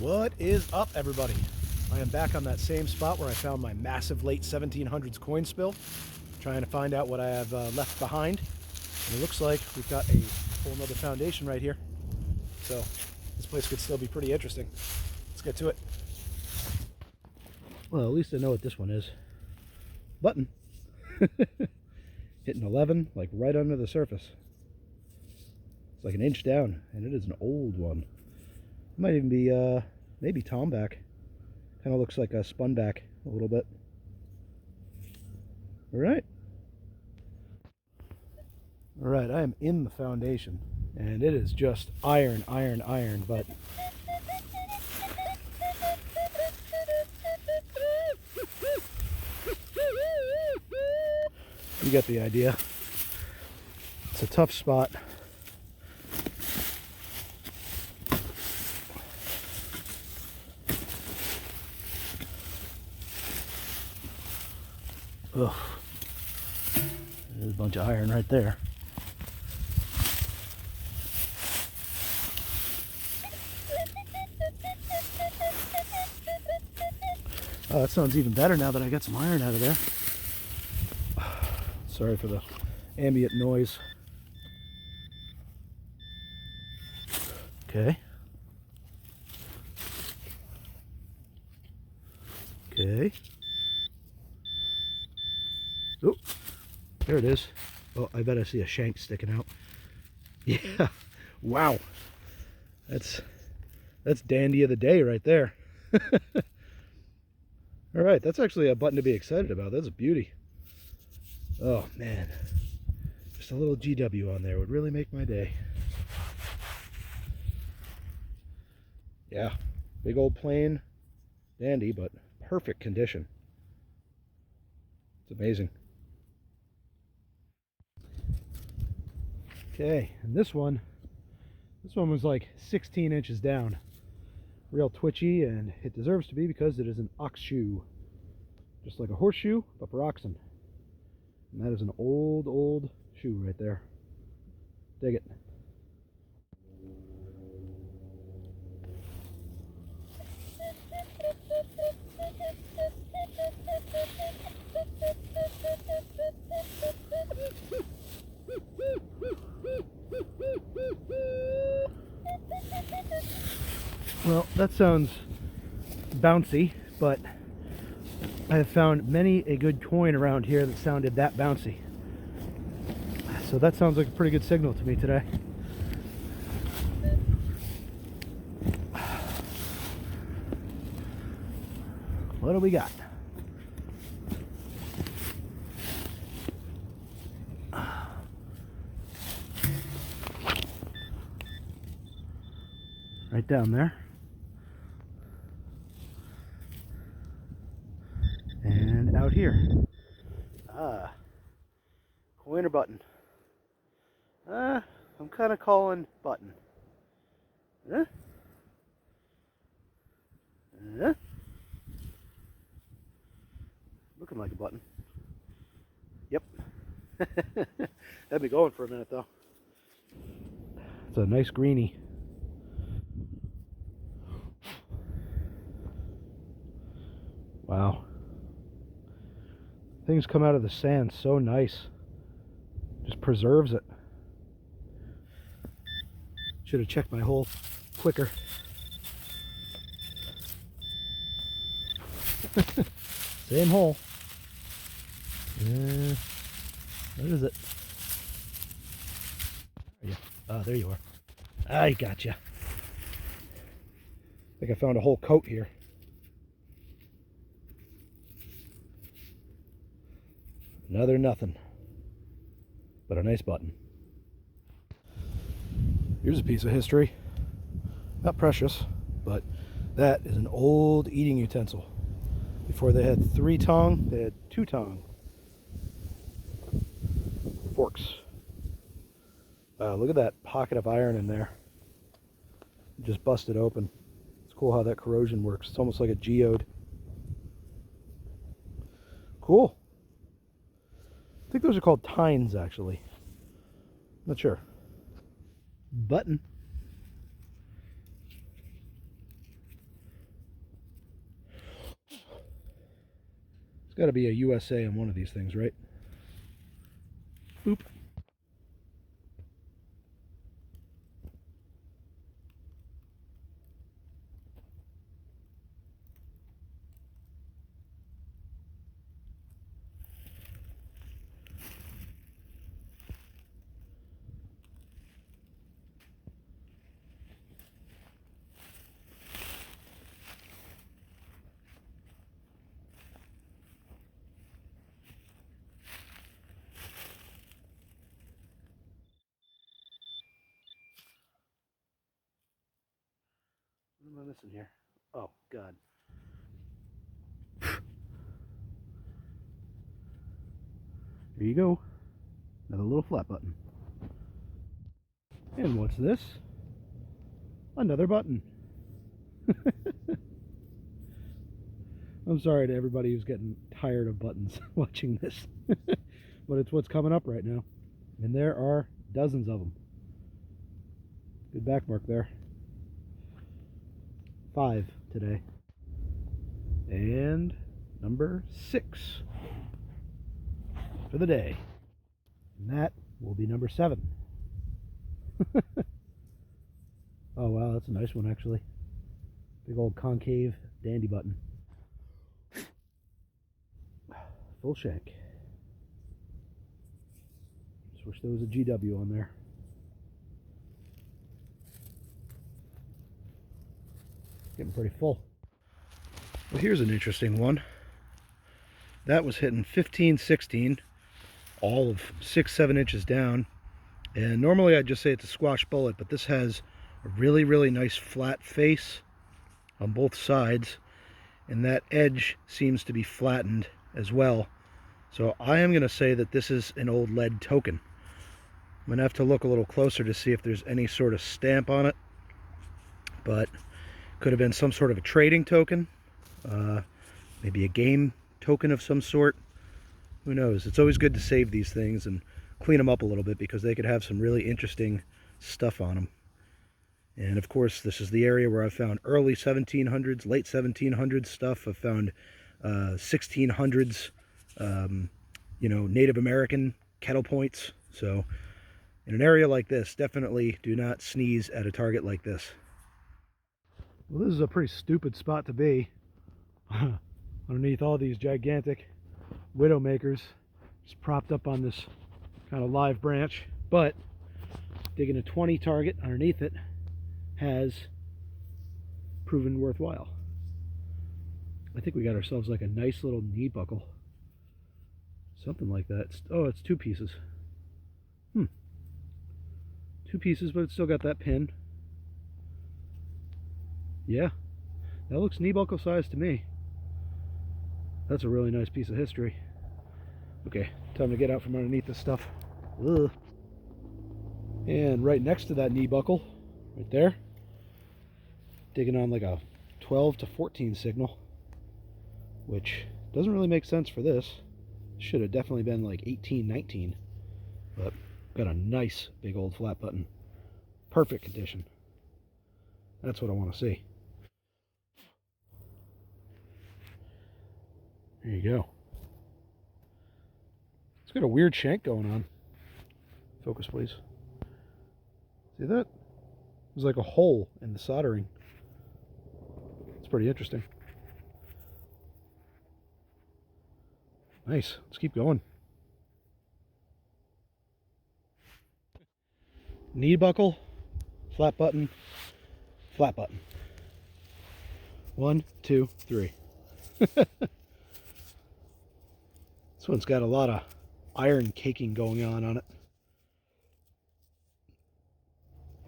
What is up, everybody? I am back on that same spot where I found my massive late 1700s coin spill, trying to find out what I have left behind. And it looks like we've got a whole nother foundation right here. So this place could still be pretty interesting. Let's get to it. Well, at least I know what this one is. Button. Hitting 11, like right under the surface. It's like an inch down, and it is an old one. It might even be, maybe tomback. Kind of looks like a spun back a little bit. Alright, I am in the foundation, and it is just iron, but you get the idea. It's a tough spot. Ugh. There's a bunch of iron right there. Oh, that sounds even better now that I got some iron out of there. Sorry for the ambient noise. Okay. Okay. Oh, there it is. Oh, I bet I see a shank sticking out. Yeah. Wow. That's dandy of the day right there. All right, that's actually a button to be excited about. That's a beauty. Oh man, just a little GW on there would really make my day. Yeah, big old plain dandy, but perfect condition. It's amazing. Okay, and this one was like 16 inches down. Real twitchy, and it deserves to be because it is an ox shoe. Just like a horseshoe, but for oxen. And that is an old shoe right there. Dig it. Well, that sounds bouncy, but I have found many a good coin around here that sounded that bouncy. So that sounds like a pretty good signal to me today. What do we got? Right down there. And out here. Coin or button? I'm kind of calling button. Looking like a button. Yep. Had me going for a minute though. It's a nice greenie. Wow. Things come out of the sand so nice. Just preserves it. Should have checked my hole quicker. Same hole. What is it? Oh, there you are. I gotcha. I think I found a whole coat here. Another nothing, but a nice button. Here's a piece of history. Not precious, but that is an old eating utensil. Before they had 3-tong, they had 2-tong forks. Look at that pocket of iron in there. Just busted open. It's cool how that corrosion works. It's almost like a geode. Cool. I think those are called tines, actually. Not sure. Button. There's got to be a USA on one of these things, right? Boop. What am I missing here? Oh, God. There you go. Another little flat button. And what's this? Another button. I'm sorry to everybody who's getting tired of buttons watching this. But it's what's coming up right now. And there are dozens of them. Good back mark there. 5 today. And number 6 for the day. And that will be number 7. Oh wow, that's a nice one actually. Big old concave dandy button. Full shank. Just wish there was a GW on there. Getting pretty full. Well, here's an interesting one. That was hitting 15, 16, all of 6-7 inches down. And normally I'd just say it's a squash bullet, but this has a really, really nice flat face on both sides. And that edge seems to be flattened as well. So I am going to say that this is an old lead token. I'm going to have to look a little closer to see if there's any sort of stamp on it. But could have been some sort of a trading token. Maybe a game token of some sort. Who knows? It's always good to save these things and clean them up a little bit because they could have some really interesting stuff on them. And of course, this is the area where I found early 1700s, late 1700s stuff. I found 1600s, you know, Native American kettle points. So in an area like this, definitely do not sneeze at a target like this. Well, this is a pretty stupid spot to be. Underneath all these gigantic widowmakers, just propped up on this kind of live branch. But digging a 20 target underneath it has proven worthwhile. I think we got ourselves like a nice little knee buckle. Something like that. Oh, it's 2 pieces. 2 pieces, but it's still got that pin. Yeah, that looks knee buckle size to me. That's a really nice piece of history. Okay, time to get out from underneath this stuff. Ugh. And right next to that knee buckle, right there, digging on like a 12 to 14 signal, which doesn't really make sense for this. Should have definitely been like 18, 19, but got a nice big old flat button. Perfect condition. That's what I want to see. There you go. It's got a weird shank going on. Focus, please. See that? There's like a hole in the soldering. It's pretty interesting. Nice. Let's keep going. Knee buckle, flat button, flat button. 1, 2, 3. This one's got a lot of iron caking going on it.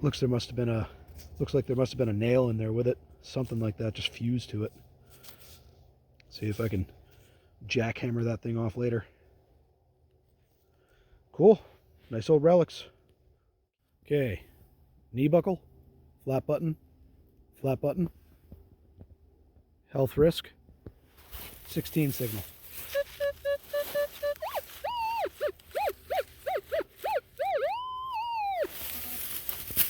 Looks like there must have been a nail in there with it. Something like that just fused to it. See if I can jackhammer that thing off later. Cool. Nice old relics. Okay. Knee buckle, flat button, health risk, 16 signal.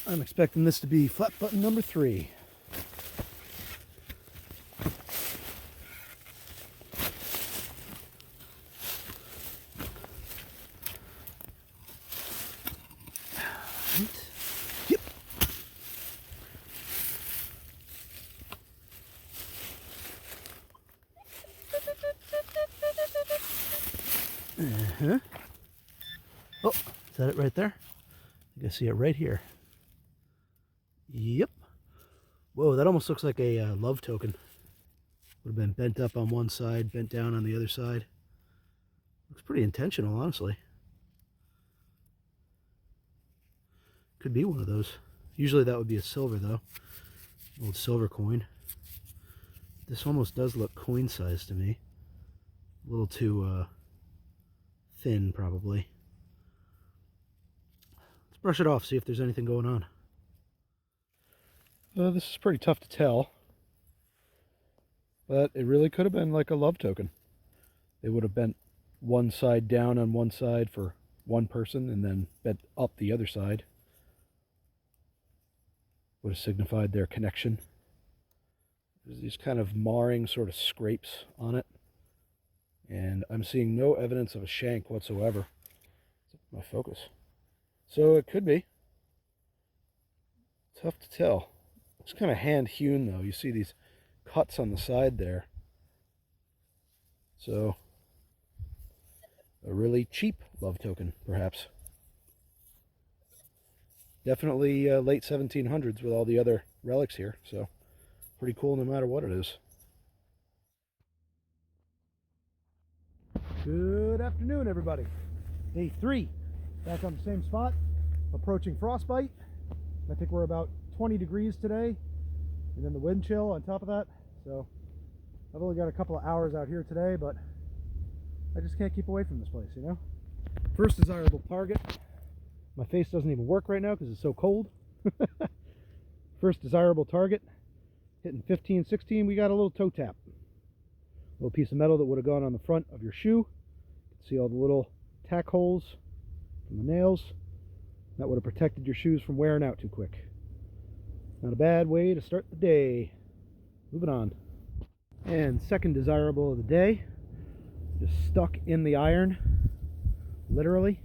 I'm expecting this to be flat button number 3. Right. Yep. Uh-huh. Oh, is that it right there? You can see it right here. Yep. Whoa, that almost looks like a love token. Would have been bent up on one side, bent down on the other side. Looks pretty intentional, honestly. Could be one of those. Usually that would be a silver, though. Old silver coin. This almost does look coin size to me. A little too thin, probably. Let's brush it off, see if there's anything going on. This is pretty tough to tell. But it really could have been like a love token. They would have bent one side down on one side for one person and then bent up the other side. Would have signified their connection. There's these kind of marring sort of scrapes on it. And I'm seeing no evidence of a shank whatsoever. My focus. So it could be. Tough to tell. It's kind of hand hewn though. You see these cuts on the side there. So a really cheap love token, perhaps. Definitely late 1700s with all the other relics here. So pretty cool no matter what it is. Good afternoon, everybody. Day 3, back on the same spot, approaching frostbite. I think we're about 20 degrees today, and then the wind chill on top of that. So I've only got a couple of hours out here today, but I just can't keep away from this place, you know? First desirable target. My face doesn't even work right now because it's so cold. First desirable target, hitting 15, 16, we got a little toe tap. A little piece of metal that would have gone on the front of your shoe. You can see all the little tack holes from the nails. That would have protected your shoes from wearing out too quick. Not a bad way to start the day. Moving on. And second desirable of the day, just stuck in the iron, literally.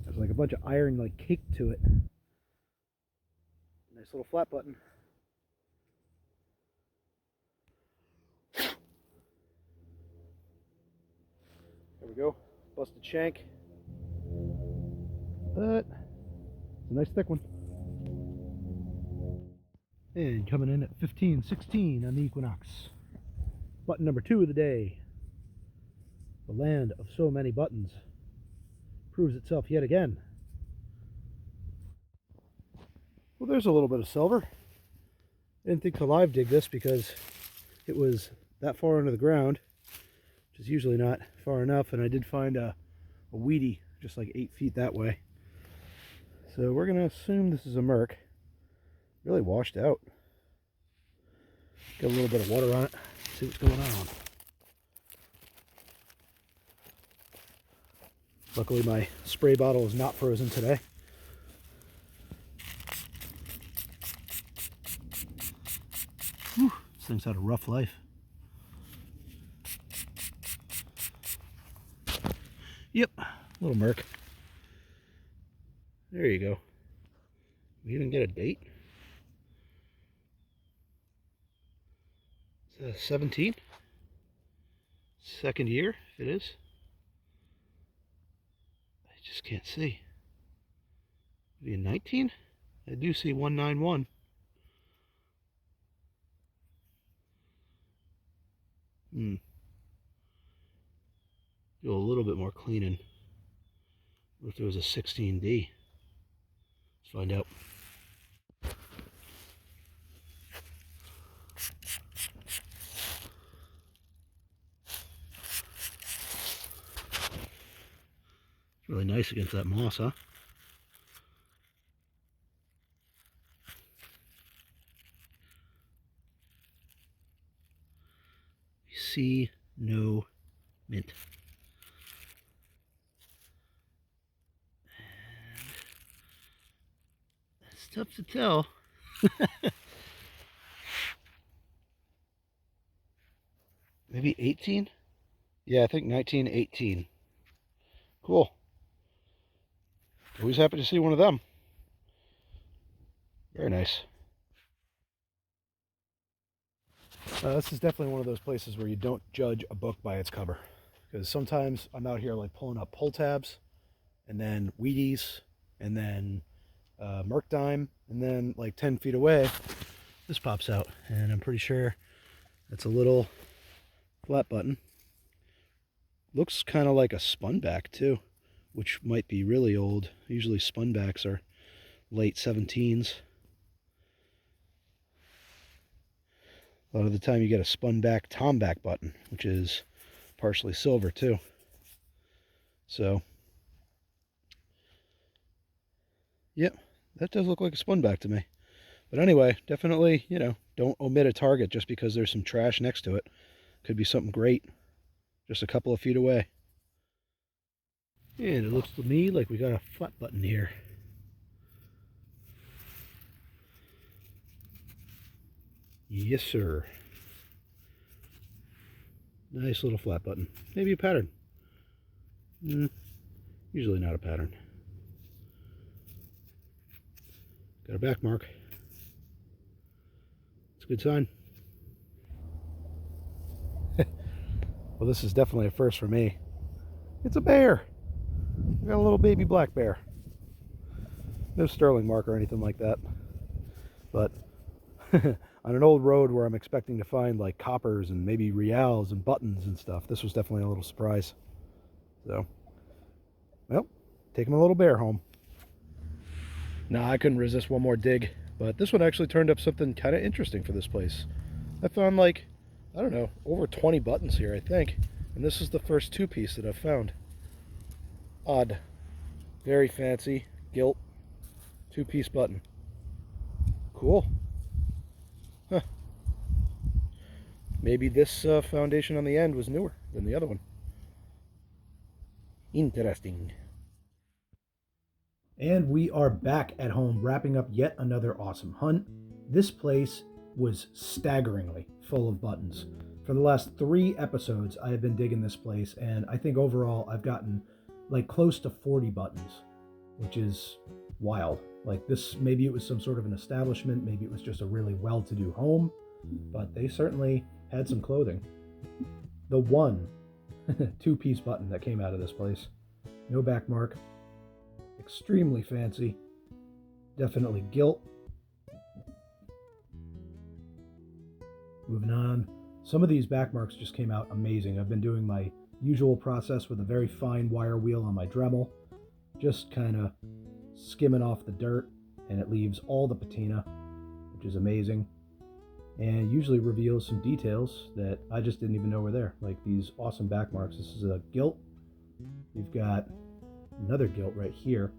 There's like a bunch of iron like caked to it. Nice little flat button. There we go. Busted shank. But it's a nice thick one. And coming in at 15-16 on the Equinox. Button number 2 of the day. The land of so many buttons proves itself yet again. Well, there's a little bit of silver. I didn't think to live dig this because it was that far under the ground, which is usually not far enough, and I did find a weedy just like 8 feet that way. So we're going to assume this is a Merc. Really washed out. Got a little bit of water on it. See what's going on. Luckily my spray bottle is not frozen today. Whew, this thing's had a rough life. Yep, little Merc. There you go. We even get a date. It's 17. Second year, if it is. I just can't see. Maybe a 19? I do see 191. Do a little bit more cleaning. What if there was a 16D? Let's find out. It's really nice against that moss, huh? See no mint. And that's tough to tell. Maybe 18? Yeah, I think 1918. Cool. Always happy to see one of them. Very nice. This is definitely one of those places where you don't judge a book by its cover. Because sometimes I'm out here like pulling up pull tabs, and then Wheaties, and then Merkdime, and then like 10 feet away, this pops out. And I'm pretty sure it's a little flat button. Looks kind of like a spunback too, which might be really old. Usually spunbacks are late 17s. A lot of the time you get a spunback tomback button, which is partially silver too. So, yep, that does look like a spunback to me. But anyway, definitely, you know, don't omit a target just because there's some trash next to it. Could be something great just a couple of feet away. And it looks to me like we got a flat button here. Yes, sir. Nice little flat button. Maybe a pattern. Usually not a pattern. Got a back mark. It's a good sign. Well, this is definitely a first for me. It's a bear. I got a little baby black bear. No sterling mark or anything like that. But on an old road where I'm expecting to find like coppers and maybe reals and buttons and stuff, this was definitely a little surprise. So, well, taking my little bear home. Nah, I couldn't resist one more dig, but this one actually turned up something kind of interesting for this place. I found like, I don't know, over 20 buttons here, I think. And this is the first two-piece that I've found. Odd. Very fancy. Gilt. Two-piece button. Cool. Huh. Maybe this foundation on the end was newer than the other one. Interesting. And we are back at home wrapping up yet another awesome hunt. This place was staggeringly full of buttons. For the last 3 episodes, I have been digging this place, and I think overall I've gotten like close to 40 buttons, which is wild. Like this, maybe it was some sort of an establishment, maybe it was just a really well-to-do home, but they certainly had some clothing. The one two-piece button that came out of this place. No back mark. Extremely fancy. Definitely gilt. Moving on. Some of these back marks just came out amazing. I've been doing my usual process with a very fine wire wheel on my Dremel. Just kind of skimming off the dirt, and it leaves all the patina, which is amazing. And usually reveals some details that I just didn't even know were there. Like these awesome back marks. This is a gilt. We've got another gilt right here.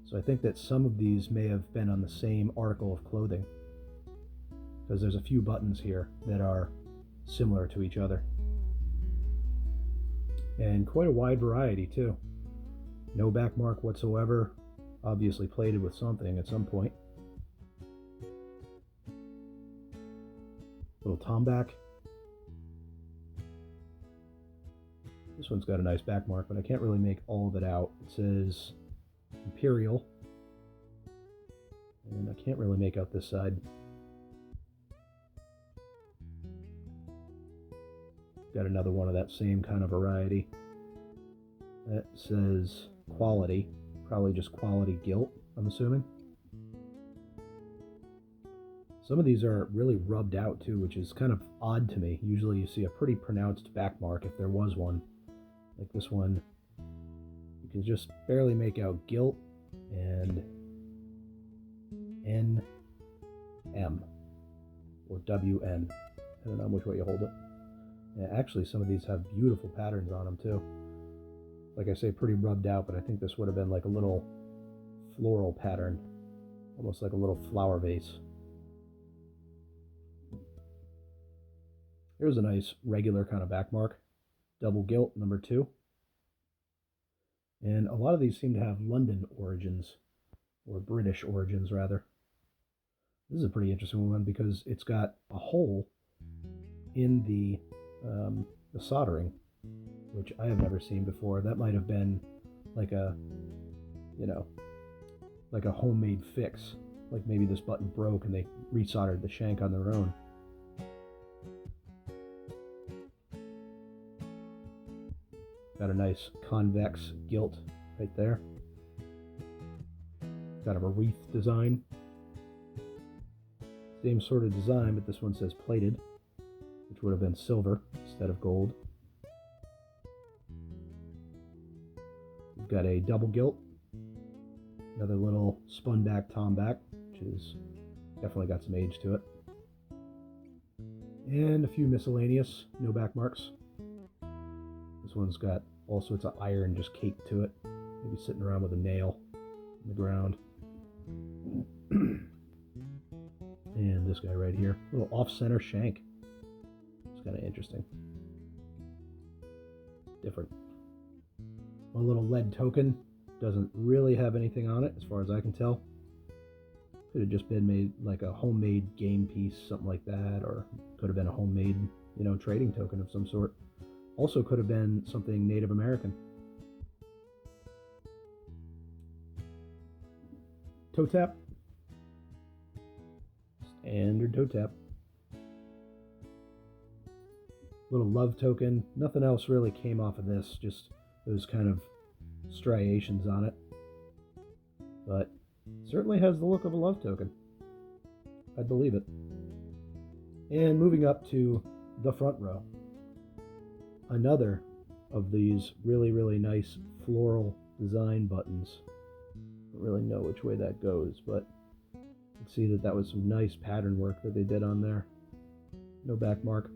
So I think that some of these may have been on the same article of clothing, because there's a few buttons here that are similar to each other. And quite a wide variety too. No back mark whatsoever. Obviously plated with something at some point. Little tomback. This one's got a nice back mark, but I can't really make all of it out. It says Imperial. And I can't really make out this side. Got another one of that same kind of variety. That says Quality. Probably just Quality Gilt, I'm assuming. Some of these are really rubbed out too, which is kind of odd to me. Usually you see a pretty pronounced back mark if there was one. Like this one, you can just barely make out gilt and NM or WN. I don't know which way you hold it. Yeah, actually, some of these have beautiful patterns on them too. Like I say, pretty rubbed out, but I think this would have been like a little floral pattern, almost like a little flower vase. Here's a nice regular kind of back mark. Double gilt, number 2. And a lot of these seem to have London origins, or British origins rather. This is a pretty interesting one because it's got a hole in the soldering, which I have never seen before. That might have been like a, like a homemade fix. Like maybe this button broke and they resoldered the shank on their own. Got a nice convex gilt right there. Kind of a wreath design. Same sort of design, but this one says plated, which would have been silver instead of gold. We've got a double gilt. Another little spun back tom back, which is definitely got some age to it. And a few miscellaneous, no back marks. This one's got all sorts of iron just caked to it. Maybe sitting around with a nail in the ground. And this guy right here, a little off-center shank. It's kind of interesting. Different. A little lead token. Doesn't really have anything on it as far as I can tell. Could have just been made like a homemade game piece, something like that, or could have been a homemade, trading token of some sort. Also could have been something Native American. Toe tap. Standard toe tap. Little love token. Nothing else really came off of this, just those kind of striations on it. But certainly has the look of a love token. I'd believe it. And moving up to the front row. Another of these really, really nice floral design buttons. Don't really know which way that goes, but you can see that was some nice pattern work that they did on there. No back mark,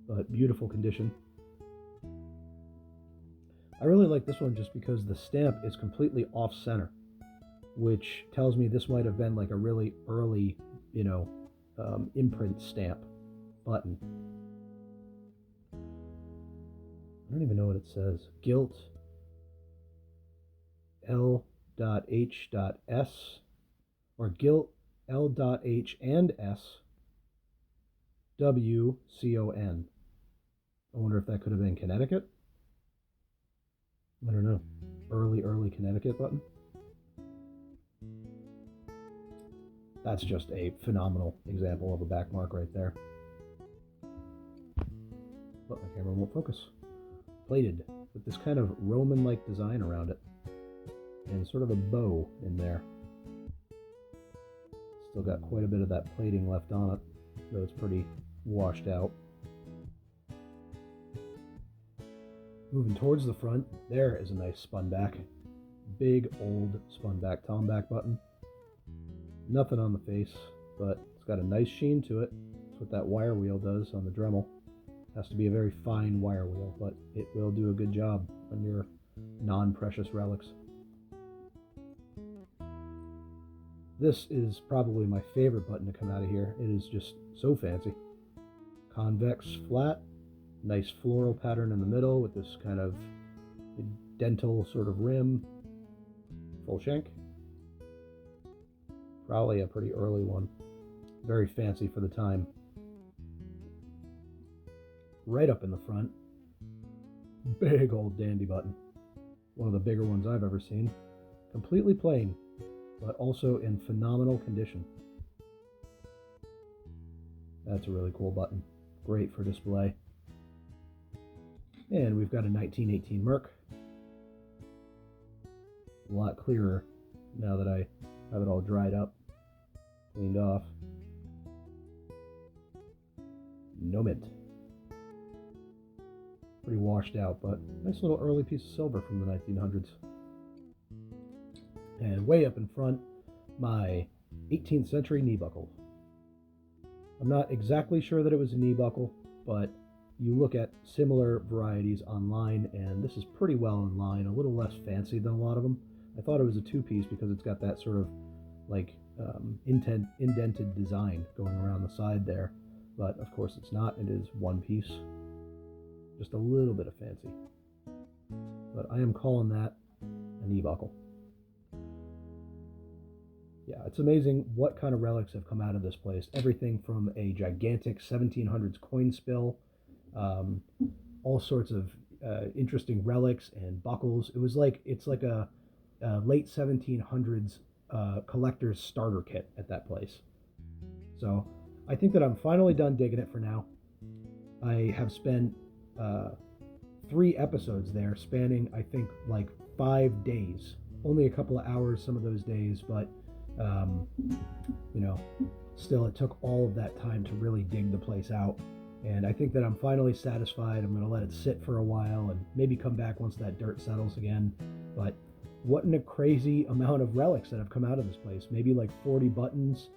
but beautiful condition. I really like this one just because the stamp is completely off center, which tells me this might have been like a really early, imprint stamp button. I don't even know what it says. Gilt L.H.S or gilt L.H and S W.C.O.N. I wonder if that could have been Connecticut. I don't know. Early Connecticut button. That's just a phenomenal example of a back mark right there. But my camera won't focus. Plated with this kind of Roman-like design around it. And sort of a bow in there. Still got quite a bit of that plating left on it, though it's pretty washed out. Moving towards the front, there is a nice spun back. Big old spun back tom back button. Nothing on the face, but it's got a nice sheen to it. That's what that wire wheel does on the Dremel. Has to be a very fine wire wheel, but it will do a good job on your non-precious relics. This is probably my favorite button to come out of here. It is just so fancy. Convex flat, nice floral pattern in the middle with this kind of dental sort of rim. Full shank. Probably a pretty early one. Very fancy for the time. Right up in the front, big old dandy button. One of the bigger ones I've ever seen. Completely plain, but also in phenomenal condition. That's a really cool button. Great for display. And we've got a 1918 Merc. A lot clearer now that I have it all dried up, cleaned off. No mint. Pretty washed out, but nice little early piece of silver from the 1900s. And way up in front, my 18th century knee buckle. I'm not exactly sure that it was a knee buckle, but you look at similar varieties online, and this is pretty well in line, a little less fancy than a lot of them. I thought it was a two-piece because it's got that sort of like indented design going around the side there, but of course it's not. It is one piece. Just a little bit of fancy. But I am calling that a knee buckle. Yeah, it's amazing what kind of relics have come out of this place. Everything from a gigantic 1700s coin spill, all sorts of interesting relics and buckles. It's like a late 1700s collector's starter kit at that place. So I think that I'm finally done digging it for now. I have spent 3 episodes there, spanning, I think, like 5 days. Only a couple of hours some of those days, but, you know, still it took all of that time to really dig the place out. And I think that I'm finally satisfied. I'm going to let it sit for a while and maybe come back once that dirt settles again. But what a crazy amount of relics that have come out of this place. Maybe like 40 buttons,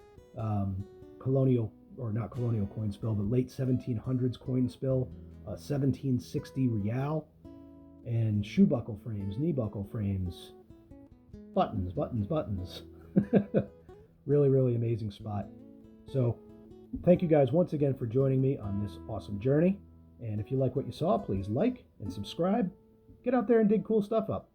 colonial, or not colonial coin spill, but late 1700s coin spill, 1760 real, and shoe buckle frames, knee buckle frames, buttons, buttons, buttons. Really, really amazing spot. So thank you guys once again for joining me on this awesome journey. And if you like what you saw, please like and subscribe. Get out there and dig cool stuff up.